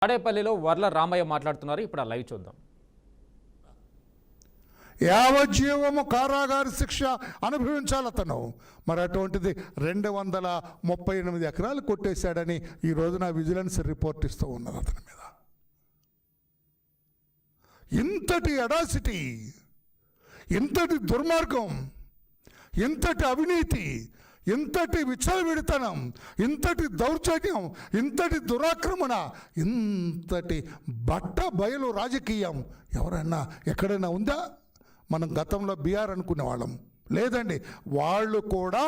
తాడేపల్లిలో వర్ల రామయ్య మాట్లాడుతున్నారు. ఇప్పుడు ఆ లైవ్ చూద్దాం. యావజ్జీవము కారాగార శిక్ష అనుభవించాలి అతను. మరి అటువంటిది 238 ఎకరాలు కొట్టేశాడని ఈ రోజున విజిలెన్స్ రిపోర్ట్ ఇస్తూ ఉన్నది అతని మీద. ఇంతటి అడాసిటీ, ఇంతటి దుర్మార్గం, ఇంతటి అవినీతి, ఇంతటి విచ్చలవిడితనం, ఇంతటి దౌర్జన్యం, ఇంతటి దురాక్రమణ, ఇంతటి బట్ట బయలు రాజకీయం ఎవరైనా ఎక్కడైనా ఉందా? మనం గతంలో బీఆర్ అనుకునేవాళ్ళం. లేదండి, వాళ్ళు కూడా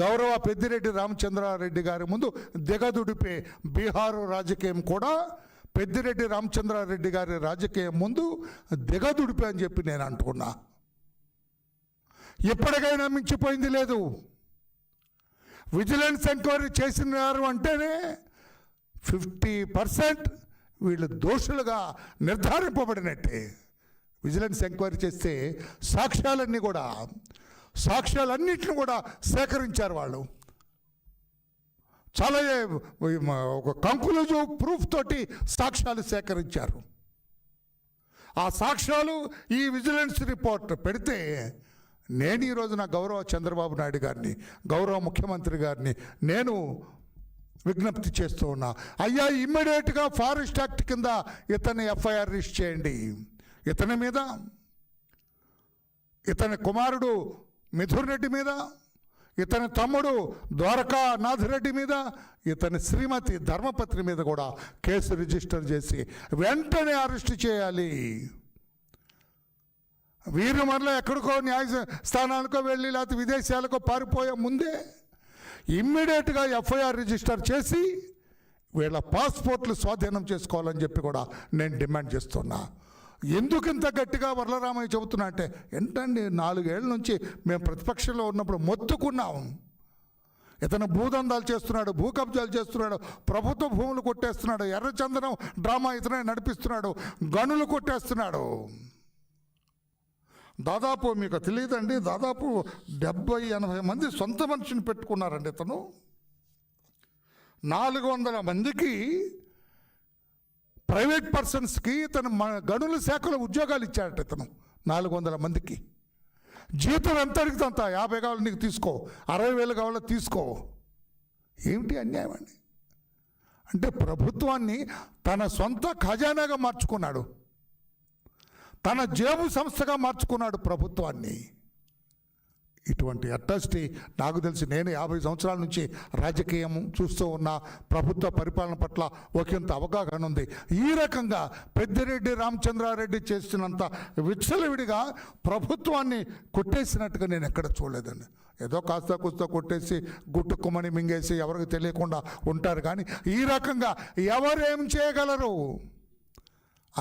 గౌరవ పెద్దిరెడ్డి రామచంద్రారెడ్డి గారి ముందు దిగదుడిపే బీహారు రాజకీయం కూడా పెద్దిరెడ్డి రామచంద్రారెడ్డి గారి రాజకీయం ముందు దిగదుడిపే అని చెప్పి నేను అంటున్నా. ఎప్పటికైనా మించిపోయింది లేదు. విజిలెన్స్ ఎంక్వైరీ చేసినారు అంటేనే 50% వీళ్ళు దోషులుగా నిర్ధారింపబడినట్టే. విజిలెన్స్ ఎంక్వైరీ చేస్తే సాక్ష్యాలన్నింటిని కూడా సేకరించారు వాళ్ళు. చాలా ఒక కంక్లూజివ్ ప్రూఫ్ తోటి సాక్ష్యాలు సేకరించారు. ఆ సాక్ష్యాలు ఈ విజిలెన్స్ రిపోర్ట్ పెడితే నేను ఈరోజు నా గౌరవ చంద్రబాబు నాయుడు గారిని, గౌరవ ముఖ్యమంత్రి గారిని నేను విజ్ఞప్తి చేస్తూ ఉన్నా. అయ్యా, ఇమ్మీడియట్గా ఫారెస్ట్ యాక్ట్ కింద ఇతన్ని ఎఫ్ఐఆర్ రిజిస్టర్ చేయండి. ఇతని మీద, ఇతని కుమారుడు మిథున్ రెడ్డి మీద, ఇతని తమ్ముడు ద్వారకా నాథరెడ్డి మీద, ఇతని శ్రీమతి ధర్మపత్ని మీద కూడా కేసు రిజిస్టర్ చేసి వెంటనే అరెస్ట్ చేయాలి. వీరు మరలా ఎక్కడికో న్యాయస్థానానికో వెళ్ళి లేకపోతే విదేశాలకో పారిపోయే ముందే ఇమ్మీడియట్గా ఎఫ్ఐఆర్ రిజిస్టర్ చేసి వీళ్ళ పాస్పోర్ట్లు స్వాధీనం చేసుకోవాలని చెప్పి కూడా నేను డిమాండ్ చేస్తున్నా. ఎందుకు ఇంత గట్టిగా వర్లరామయ్య చెబుతున్నా అంటే, ఏంటండి 4 ఏళ్ళ నుంచి మేము ప్రతిపక్షంలో ఉన్నప్పుడు మొత్తుకున్నాం. ఇతను భూదందాలు చేస్తున్నాడు, భూ కబ్జాలు చేస్తున్నాడు, ప్రభుత్వ భూములు కొట్టేస్తున్నాడు, ఎర్రచందనం డ్రామా ఇతనే నడిపిస్తున్నాడు, గనులు కొట్టేస్తున్నాడు. దాదాపు మీకు తెలియదండి, దాదాపు 70-80 మంది సొంత మనిషిని పెట్టుకున్నారండి ఇతను. 400 మందికి ప్రైవేట్ పర్సన్స్కి ఇతను గనుల శాఖలో ఉద్యోగాలు ఇచ్చాడట. ఇతను 400 మందికి జీతం ఎంత అడిగితే అంత, 50 కావాలి నీకు తీసుకో, 60,000 కావాలో తీసుకో. ఏమిటి అన్యాయం అండి? అంటే ప్రభుత్వాన్ని తన సొంత ఖజానాగా మార్చుకున్నాడు, తన జేబు సంస్థగా మార్చుకున్నాడు ప్రభుత్వాన్ని. ఇటువంటి అట్రాసిటీ నాకు తెలిసి, నేను 50 సంవత్సరాల నుంచి రాజకీయం చూస్తూ ఉన్న, ప్రభుత్వ పరిపాలన పట్ల ఒకంత అవగాహన ఉంది. ఈ రకంగా పెద్దిరెడ్డి రామచంద్రారెడ్డి చేసినంత విచ్చలవిడిగా ప్రభుత్వాన్ని కొట్టేసినట్టుగా నేను ఎక్కడ చూడలేదండి. ఏదో కాస్త కూస్తా కొట్టేసి గుట్టుకుమని మింగేసి ఎవరికి తెలియకుండా ఉంటారు. కానీ ఈ రకంగా ఎవరేం చేయగలరు?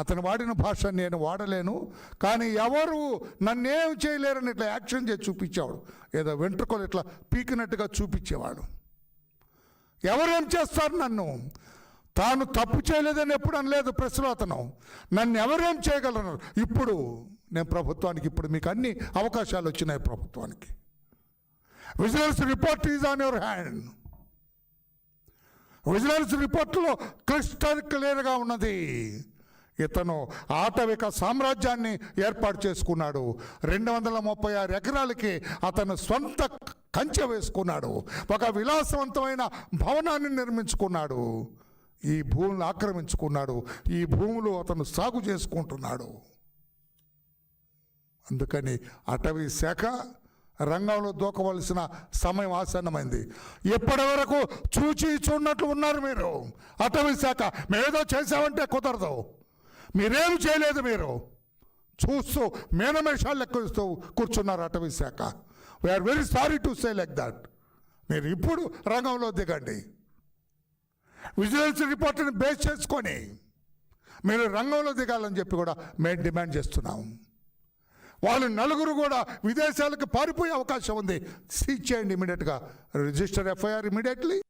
అతను వాడిన భాష నేను వాడలేను, కానీ ఎవరు నన్నేం చేయలేరని ఇట్లా యాక్షన్ చేసి చూపించేవాడు. ఏదో వెంట్రుకలు ఇట్లా పీకినట్టుగా చూపించేవాడు. ఎవరేం చేస్తారు నన్ను? తాను తప్పు చేయలేదని ఎప్పుడు అనలేదు ప్రెస్లో అతను. నన్ను ఎవరేం చేయగలరు? ఇప్పుడు నేను ప్రభుత్వానికి, ఇప్పుడు మీకు అన్ని అవకాశాలు వచ్చినాయి ప్రభుత్వానికి. Vigilance report is on your hand. Vigilance రిపోర్ట్లో క్రిస్టల్ క్లియర్గా ఉన్నది. ఇతను ఆటవిక సామ్రాజ్యాన్ని ఏర్పాటు చేసుకున్నాడు. 236 ఎకరాలకి అతను సొంత కంచె వేసుకున్నాడు. ఒక విలాసవంతమైన భవనాన్ని నిర్మించుకున్నాడు. ఈ భూములను ఆక్రమించుకున్నాడు. ఈ భూములు అతను సాగు చేసుకుంటున్నాడు. అందుకని అటవీ శాఖ రంగంలో దూకవలసిన సమయం ఆసన్నమైంది. ఎప్పటి వరకు చూచి చూడనట్లు ఉన్నారు మీరు? అటవీ శాఖ మేమేదో చేసామంటే కుదరదు. మీరేం చేయలేదు, మీరు చూస్తూ మేనమేషాలు లెక్కిస్తూ కూర్చున్నారు అటవీ శాఖ. We are very sorry to say like that. మీరు ఇప్పుడు రంగంలో దిగండి. విజిలెన్స్ రిపోర్ట్ని బేస్ చేసుకొని మీరు రంగంలో దిగాలని చెప్పి కూడా మేము డిమాండ్ చేస్తున్నాం. వాళ్ళు 4 కూడా విదేశాలకు పారిపోయే అవకాశం ఉంది. సీజ్ చేయండి ఇమీడియట్గా. Register FIR immediately.